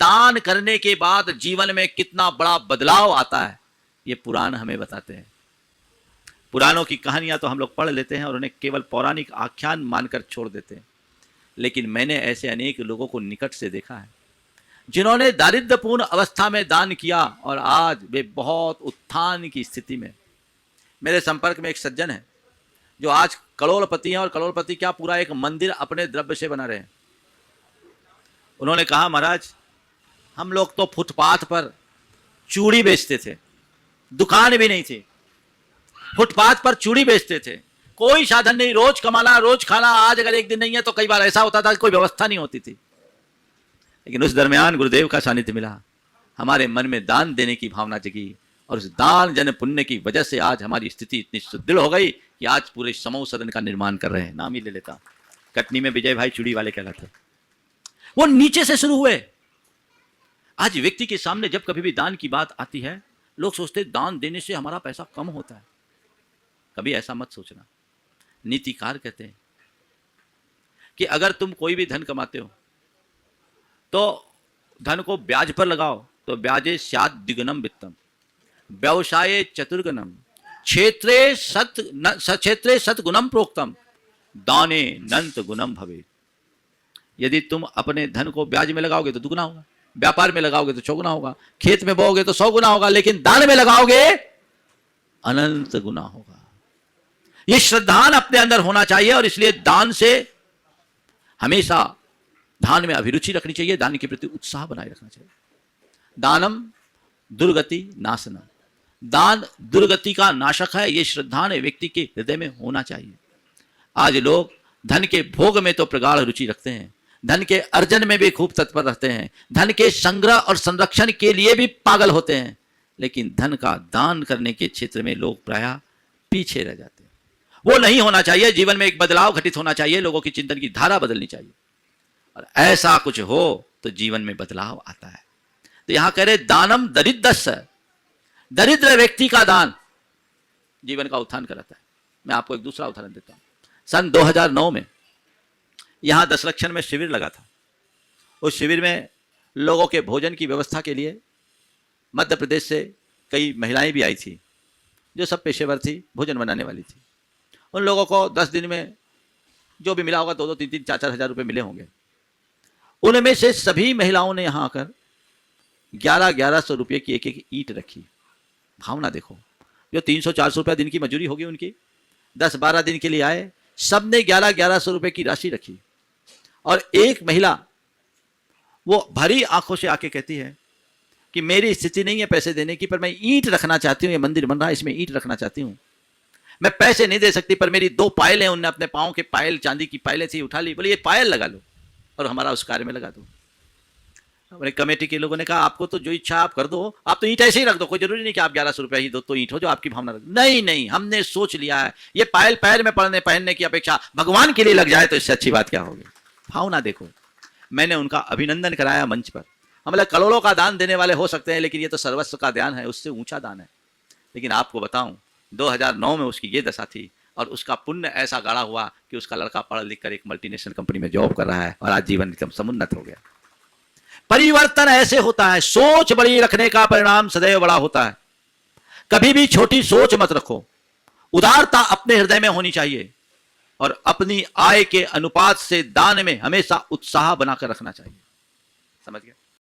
दान करने के बाद जीवन में कितना बड़ा बदलाव आता है, ये पुराण हमें बताते हैं। पुराणों की कहानियां तो हम लोग पढ़ लेते हैं और उन्हें केवल पौराणिक आख्यान मानकर छोड़ देते हैं, लेकिन मैंने ऐसे अनेक लोगों को निकट से देखा है जिन्होंने दारिद्र्यपूर्ण अवस्था में दान किया और आज वे बहुत उत्थान की स्थिति में। मेरे संपर्क में एक सज्जन है जो आज करोड़पति हैं, और करोड़पति क्या, पूरा एक मंदिर अपने द्रव्य से बना रहे हैं। उन्होंने कहा, महाराज हम लोग तो फुटपाथ पर चूड़ी बेचते थे, दुकान भी नहीं थी, फुटपाथ पर चूड़ी बेचते थे, कोई साधन नहीं, रोज कमाना रोज खाना। आज अगर एक दिन नहीं है तो कई बार ऐसा होता था कि कोई व्यवस्था नहीं होती थी, लेकिन उस दरमियान गुरुदेव का सानिध्य मिला, हमारे मन में दान देने की भावना जगी, और उस दान जन पुण्य की वजह से आज हमारी स्थिति इतनी सुदृढ़ हो गई कि आज पूरे समूह सदन का निर्माण कर रहे हैं। नाम ही ले लेता, कटनी में विजय भाई चूड़ी वाले कहलाते, वो नीचे से शुरू हुए। आज व्यक्ति के सामने जब कभी भी दान की बात आती है, लोग सोचते दान देने से हमारा पैसा कम होता है। कभी ऐसा मत सोचना। नीतिकार कहते हैं कि अगर तुम कोई भी धन कमाते हो तो धन को ब्याज पर लगाओ, तो ब्याजे स्यात् द्विगुणम वित्तम, व्यवसाये चतुर्गुणम, क्षेत्रे सतगुणम प्रोक्तम, दाने नंत गुणम भवे। यदि तुम अपने धन को ब्याज में लगाओगे तो दुगुना होगा, व्यापार में लगाओगे तो चौगुना होगा, खेत में बोओगे तो 100 गुना होगा, लेकिन दान में लगाओगे अनंत गुना होगा। ये श्रद्धान अपने अंदर होना चाहिए, और इसलिए दान से हमेशा दान में अभिरुचि रखनी चाहिए, दान के प्रति उत्साह बनाए रखना चाहिए। दानम दुर्गति नाशनम, दान दुर्गति का नाशक है, ये श्रद्धान व्यक्ति के हृदय में होना चाहिए। आज लोग धन के भोग में तो प्रगाढ़ रुचि रखते हैं, धन के अर्जन में भी खूब तत्पर रहते हैं, धन के संग्रह और संरक्षण के लिए भी पागल होते हैं, लेकिन धन का दान करने के क्षेत्र में लोग प्रायः पीछे रह जाते हैं। वो नहीं होना चाहिए। जीवन में एक बदलाव घटित होना चाहिए, लोगों की चिंतन की धारा बदलनी चाहिए, और ऐसा कुछ हो तो जीवन में बदलाव आता है। तो यहां कह रहे दानम दरिद्रस्य, दरिद्र व्यक्ति का दान जीवन का उत्थान कराता है। मैं आपको एक दूसरा उदाहरण देता हूं। सन 2009 में यहां 10 लक्षण में शिविर लगा था। उस शिविर में लोगों के भोजन की व्यवस्था के लिए मध्य प्रदेश से कई महिलाएं भी आई थी, जो सब पेशेवर थी, भोजन बनाने वाली थी। उन लोगों को 10 दिन में जो भी मिला होगा 2-2, 3-3, 4-4 हज़ार रुपये मिले होंगे। उनमें से सभी महिलाओं ने यहाँ आकर 1100 रुपये की एक ईंट रखी। भावना देखो, जो 300-400 रुपये दिन की मजूरी होगी उनकी, 10-12 दिन के लिए आए, सब ने 1100 रुपये की राशि रखी। और एक महिला वो भरी आंखों से आके कहती है कि मेरी स्थिति नहीं है पैसे देने की, पर मैं ईंट रखना चाहती हूँ, ये मंदिर बन रहा है, इसमें ईंट रखना चाहती हूँ। मैं पैसे नहीं दे सकती, पर मेरी 2 पायल हैं, उनने अपने पाँव के पायल, चांदी की पायलें थी, उठा ली, बोले ये पायल लगा लो और हमारा उस कार्य में लगा दो। अपने कमेटी के लोगों ने कहा आपको तो जो इच्छा आप कर दो, आप तो ईंट ऐसे ही रख दो, कोई जरूरी नहीं कि आप 1100 रुपया ही दो तो ईंट हो, जो आपकी भावना रख। नहीं नहीं, हमने सोच लिया है ये पायल पैर में पहनने की अपेक्षा भगवान के लिए लग जाए तो इससे अच्छी बात क्या होगी। भावना देखो। मैंने उनका अभिनंदन कराया मंच पर। हम लोग करोड़ों का दान देने वाले हो सकते हैं, लेकिन ये तो सर्वस्व का दान है, उससे ऊंचा दान है। लेकिन आपको बताऊं 2009 में उसकी ये दशा थी, और उसका पुण्य ऐसा गाढ़ा हुआ कि उसका लड़का पढ़ लिख कर एक मल्टीनेशनल कंपनी में जॉब कर रहा है, और आज जीवन एकदम समुन्नत हो गया। परिवर्तन ऐसे होता है। सोच बड़ी रखने का परिणाम सदैव बड़ा होता है। कभी भी छोटी सोच मत रखो। उदारता अपने हृदय में होनी चाहिए, और अपनी आय के अनुपात से दान में हमेशा उत्साह बनाकर रखना चाहिए। समझ गए?